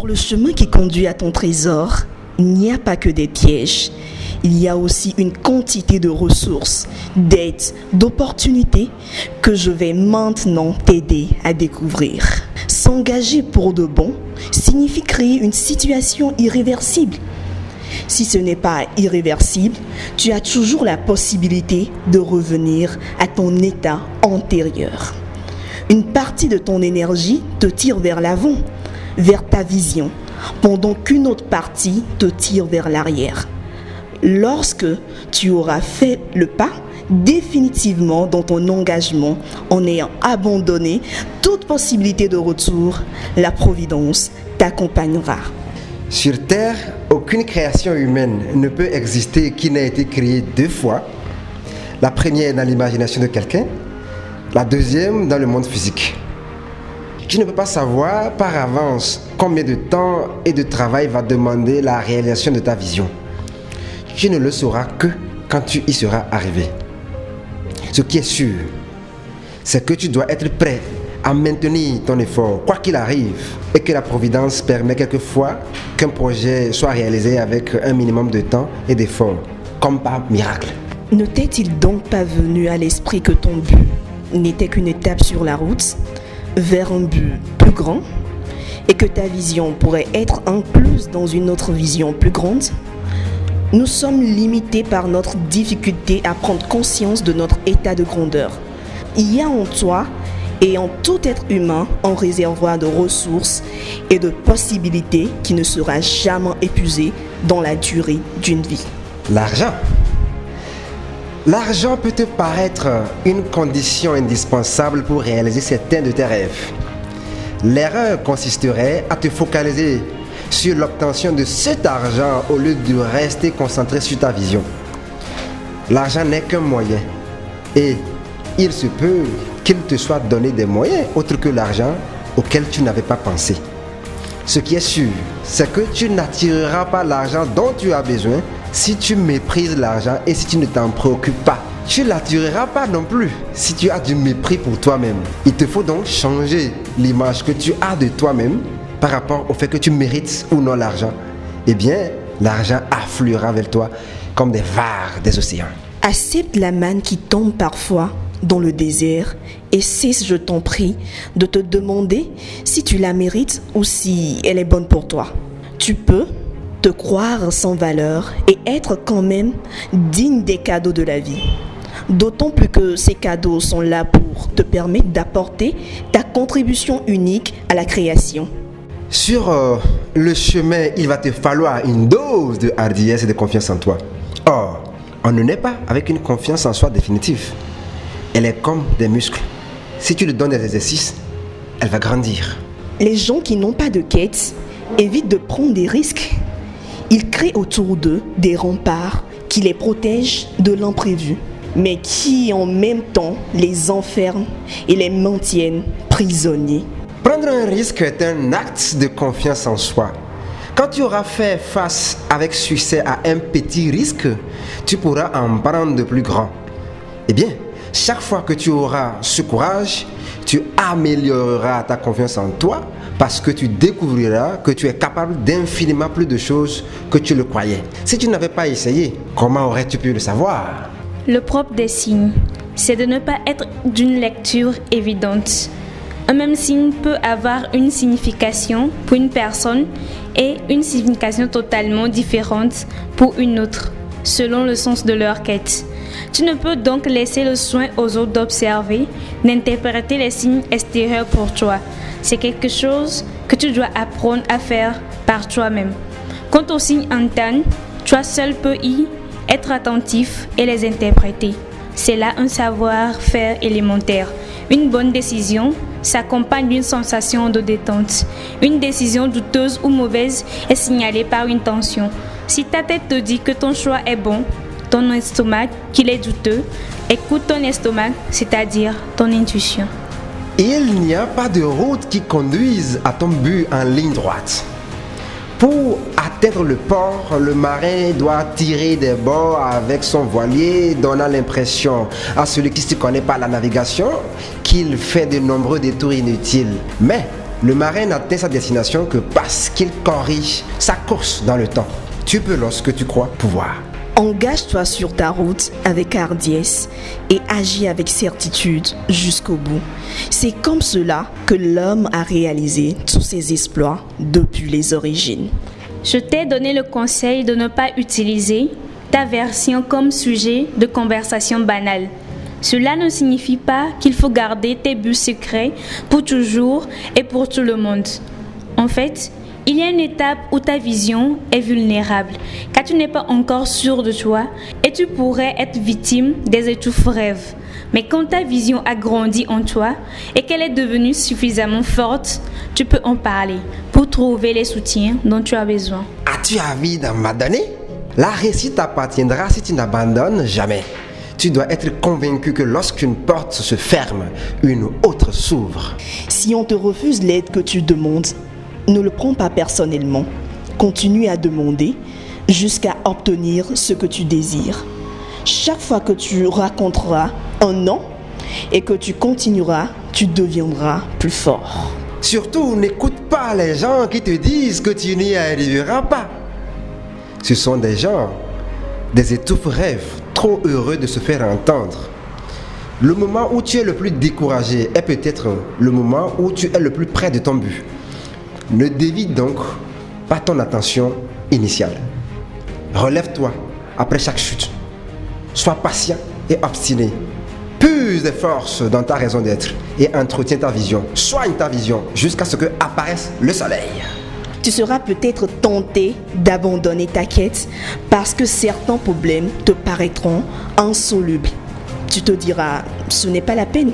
Sur le chemin qui conduit à ton trésor, il n'y a pas que des pièges. Il y a aussi une quantité de ressources, d'aides, d'opportunités que je vais maintenant t'aider à découvrir. S'engager pour de bon signifie créer une situation irréversible. Si ce n'est pas irréversible, tu as toujours la possibilité de revenir à ton état antérieur. Une partie de ton énergie te tire vers l'avant, vers ta vision, pendant qu'une autre partie te tire vers l'arrière. Lorsque tu auras fait le pas définitivement dans ton engagement en ayant abandonné toute possibilité de retour, la Providence t'accompagnera. Sur Terre, aucune création humaine ne peut exister qui n'ait été créée deux fois. La première dans l'imagination de quelqu'un, la deuxième dans le monde physique. Tu ne peux pas savoir par avance combien de temps et de travail va demander la réalisation de ta vision. Tu ne le sauras que quand tu y seras arrivé. Ce qui est sûr, c'est que tu dois être prêt à maintenir ton effort, quoi qu'il arrive, et que la Providence permet quelquefois qu'un projet soit réalisé avec un minimum de temps et d'effort, comme par miracle. Ne t'est-il donc pas venu à l'esprit que ton but n'était qu'une étape sur la route vers un but plus grand et que ta vision pourrait être incluse dans une autre vision plus grande? Nous sommes limités par notre difficulté à prendre conscience de notre état de grandeur. Il y a en toi et en tout être humain un réservoir de ressources et de possibilités qui ne sera jamais épuisé dans la durée d'une vie. L'argent. L'argent peut te paraître une condition indispensable pour réaliser certains de tes rêves. L'erreur consisterait à te focaliser sur l'obtention de cet argent au lieu de rester concentré sur ta vision. L'argent n'est qu'un moyen et il se peut qu'il te soit donné des moyens autres que l'argent auquel tu n'avais pas pensé. Ce qui est sûr, c'est que tu n'attireras pas l'argent dont tu as besoin si tu méprises l'argent et si tu ne t'en préoccupes pas. Tu ne l'attireras pas non plus si tu as du mépris pour toi-même. Il te faut donc changer l'image que tu as de toi-même par rapport au fait que tu mérites ou non l'argent. Eh bien, l'argent affluera vers toi comme des vagues des océans. Accepte la manne qui tombe parfois dans le désert et cesse, je t'en prie, de te demander si tu la mérites ou si elle est bonne pour toi. Tu peux te croire sans valeur et être quand même digne des cadeaux de la vie. D'autant plus que ces cadeaux sont là pour te permettre d'apporter ta contribution unique à la création. Sur le chemin, il va te falloir une dose de hardiesse et de confiance en toi. Or, on ne naît pas avec une confiance en soi définitive. Elle est comme des muscles. Si tu lui donnes des exercices, elle va grandir. Les gens qui n'ont pas de quête évitent de prendre des risques. Ils créent autour d'eux des remparts qui les protègent de l'imprévu, mais qui en même temps les enferment et les maintiennent prisonniers. Prendre un risque est un acte de confiance en soi. Quand tu auras fait face avec succès à un petit risque, tu pourras en prendre de plus grands. Eh bien, chaque fois que tu auras ce courage, tu amélioreras ta confiance en toi parce que tu découvriras que tu es capable d'infiniment plus de choses que tu le croyais. Si tu n'avais pas essayé, comment aurais-tu pu le savoir? Le propre des signes, c'est de ne pas être d'une lecture évidente. Un même signe peut avoir une signification pour une personne et une signification totalement différente pour une autre, selon le sens de leur quête. Tu ne peux donc laisser le soin aux autres d'observer, d'interpréter les signes extérieurs pour toi. C'est quelque chose que tu dois apprendre à faire par toi-même. Quant aux signes internes, toi seul peux y être attentif et les interpréter. C'est là un savoir-faire élémentaire. Une bonne décision s'accompagne d'une sensation de détente. Une décision douteuse ou mauvaise est signalée par une tension. Si ta tête te dit que ton choix est bon, ton estomac qu'il est douteux, écoute ton estomac, c'est-à-dire ton intuition. Il n'y a pas de route qui conduise à ton but en ligne droite. Pour atteindre le port, le marin doit tirer des bords avec son voilier, donnant l'impression à celui qui ne connaît pas la navigation qu'il fait de nombreux détours inutiles. Mais Le marin n'atteint sa destination que parce qu'il corrige sa course dans le temps. Tu peux lorsque tu crois pouvoir. Engage-toi sur ta route avec hardiesse et agis avec certitude jusqu'au bout. C'est comme cela que l'homme a réalisé tous ses exploits depuis les origines. Je t'ai donné le conseil de ne pas utiliser ta version comme sujet de conversation banale. Cela ne signifie pas qu'il faut garder tes buts secrets pour toujours et pour tout le monde. En fait, il y a une étape où ta vision est vulnérable, car tu n'es pas encore sûr de toi et tu pourrais être victime des étouffes-rêves. Mais quand ta vision a grandi en toi et qu'elle est devenue suffisamment forte, tu peux en parler pour trouver les soutiens dont tu as besoin. As-tu envie d'en m'adonner? La réussite t'appartiendra si tu n'abandonnes jamais. Tu dois être convaincu que lorsqu'une porte se ferme, une autre s'ouvre. Si on te refuse l'aide que tu demandes, ne le prends pas personnellement. Continue à demander jusqu'à obtenir ce que tu désires. Chaque fois que tu raconteras un non et que tu continueras, tu deviendras plus fort. Surtout, n'écoute pas les gens qui te disent que tu n'y arriveras pas. Ce sont des gens, des étouffes-rêves, trop heureux de se faire entendre. Le moment où tu es le plus découragé est peut-être le moment où tu es le plus près de ton but. Ne dévie donc pas ton attention initiale. Relève-toi après chaque chute. Sois patient et obstiné. Puise des forces dans ta raison d'être et entretiens ta vision. Soigne ta vision jusqu'à ce que apparaisse le soleil. Tu seras peut-être tenté d'abandonner ta quête parce que certains problèmes te paraîtront insolubles. Tu te diras, ce n'est pas la peine.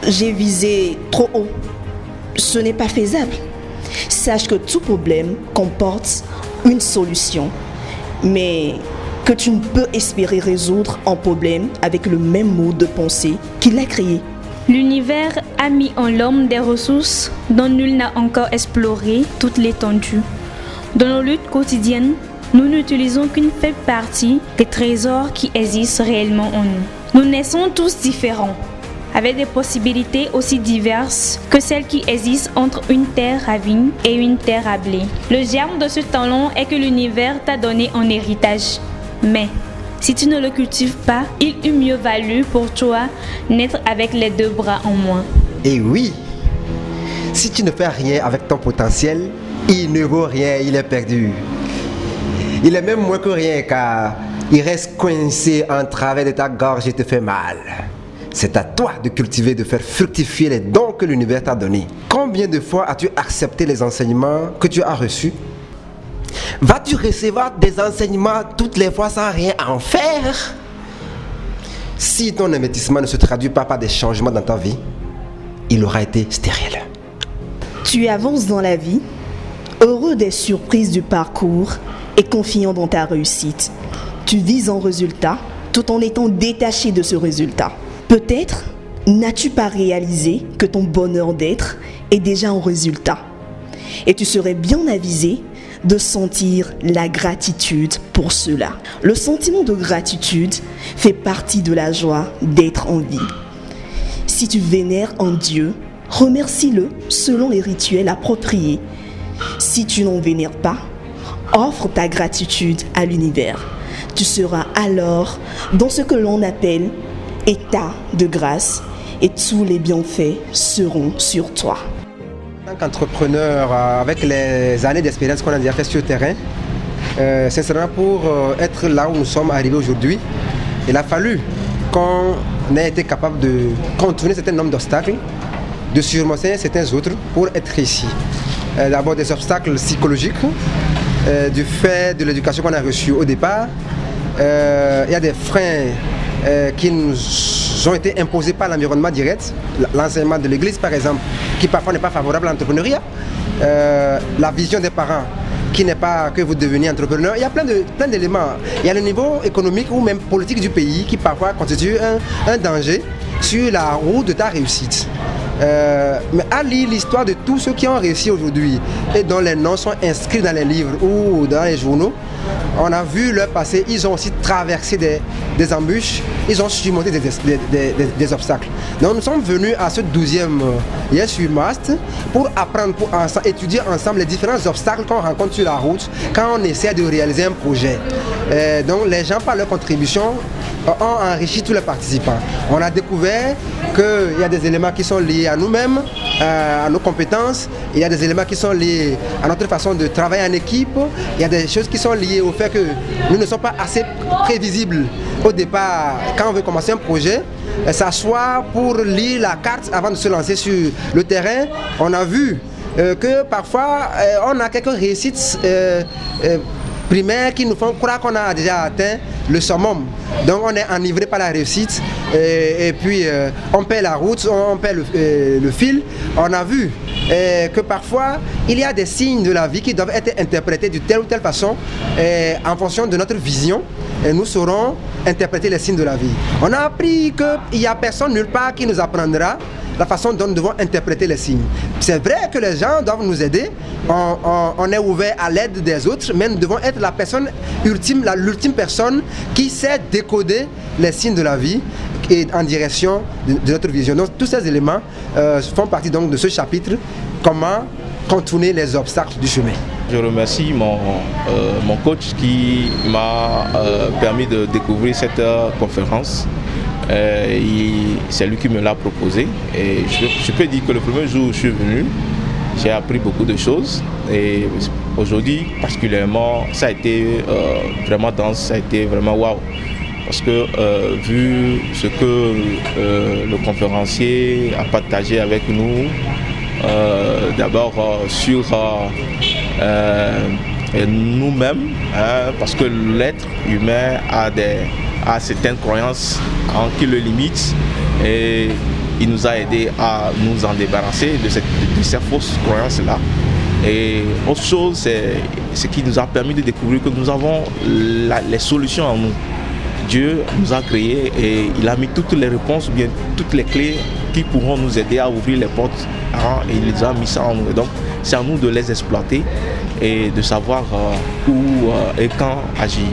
J'ai visé trop haut. Ce n'est pas faisable. Sache que tout problème comporte une solution, mais que tu ne peux espérer résoudre un problème avec le même mode de pensée qu'il a créé. L'univers a mis en l'homme des ressources dont nul n'a encore exploré toute l'étendue. Dans nos luttes quotidiennes, nous n'utilisons qu'une faible partie des trésors qui existent réellement en nous. Nous naissons tous différents, avec des possibilités aussi diverses que celles qui existent entre une terre à vigne et une terre à blé. Le germe de ce talent est que l'univers t'a donné en héritage. Mais si tu ne le cultives pas, il eût mieux valu pour toi naître avec les 2 bras en moins. Et oui, si tu ne fais rien avec ton potentiel, il ne vaut rien, il est perdu. Il est même moins que rien car il reste coincé en travers de ta gorge et te fait mal. C'est à toi de cultiver, de faire fructifier les dons que l'univers t'a donnés. Combien de fois as-tu accepté les enseignements que tu as reçus? Vas-tu recevoir des enseignements toutes les fois sans rien en faire? Si ton investissement ne se traduit pas par des changements dans ta vie, il aura été stérile. Tu avances dans la vie, heureux des surprises du parcours et confiant dans ta réussite. Tu vises un résultat tout en étant détaché de ce résultat. Peut-être n'as-tu pas réalisé que ton bonheur d'être est déjà un résultat. Et tu serais bien avisé de sentir la gratitude pour cela. Le sentiment de gratitude fait partie de la joie d'être en vie. Si tu vénères un Dieu, remercie-le selon les rituels appropriés. Si tu n'en vénères pas, offre ta gratitude à l'univers. Tu seras alors dans ce que l'on appelle état de grâce et tous les bienfaits seront sur toi. En tant qu'entrepreneur, avec les années d'expérience qu'on a déjà fait sur le terrain, sincèrement pour être là où nous sommes arrivés aujourd'hui, il a fallu qu'on ait été capable de contourner un certain nombre d'obstacles, de surmonter certains autres pour être ici. D'abord des obstacles psychologiques, du fait de l'éducation qu'on a reçue au départ. Il y a des freins qui nous ont été imposés par l'environnement direct, l'enseignement de l'église par exemple, qui parfois n'est pas favorable à l'entrepreneuriat, la vision des parents qui n'est pas que vous deveniez entrepreneur. Il y a plein d'éléments. Il y a le niveau économique ou même politique du pays qui parfois constitue un danger sur la route de ta réussite. mais à lire l'histoire de tous ceux qui ont réussi aujourd'hui et dont les noms sont inscrits dans les livres ou dans les journaux, on a vu leur passé, ils ont aussi traversé des embûches, ils ont surmonté des obstacles. Donc nous sommes venus à ce 12e Yes We Must pour apprendre, pour étudier ensemble les différents obstacles qu'on rencontre sur la route quand on essaie de réaliser un projet. Donc les gens, par leur contribution, ont enrichi tous les participants. On a découvert qu'il y a des éléments qui sont liés à nous-mêmes, à nos compétences, il y a des éléments qui sont liés à notre façon de travailler en équipe, il y a des choses qui sont liées au fait que nous ne sommes pas assez prévisibles au départ quand on veut commencer un projet. S'asseoir pour lire la carte avant de se lancer sur le terrain, on a vu que parfois on a quelques réussites primaires qui nous font croire qu'on a déjà atteint le summum. Donc on est enivré par la réussite et puis on perd la route, on perd le fil. On a vu que parfois il y a des signes de la vie qui doivent être interprétés de telle ou telle façon en fonction de notre vision, et nous saurons interpréter les signes de la vie. On a appris qu'il n'y a personne nulle part qui nous apprendra la façon dont nous devons interpréter les signes. C'est vrai que les gens doivent nous aider, on est ouvert à l'aide des autres, mais nous devons être la personne ultime, l'ultime personne qui sait décoder les signes de la vie et en direction de notre vision. Donc tous ces éléments font partie donc de ce chapitre, comment contourner les obstacles du chemin. Je remercie mon coach qui m'a permis de découvrir cette conférence. C'est lui qui me l'a proposé et je peux dire que le premier jour où je suis venu, j'ai appris beaucoup de choses, et aujourd'hui particulièrement ça a été vraiment dense, ça a été vraiment waouh, parce que vu ce que le conférencier a partagé avec nous, d'abord sur nous-mêmes, parce que l'être humain a certaines croyances qui le limitent, et il nous a aidé à nous en débarrasser de ces fausses croyances-là. Et autre chose, c'est ce qui nous a permis de découvrir que nous avons les solutions en nous. Dieu nous a créés et il a mis toutes les réponses, ou bien toutes les clés qui pourront nous aider à ouvrir les portes, et il les a mis ça en nous. Et donc c'est à nous de les exploiter et de savoir où et quand agir.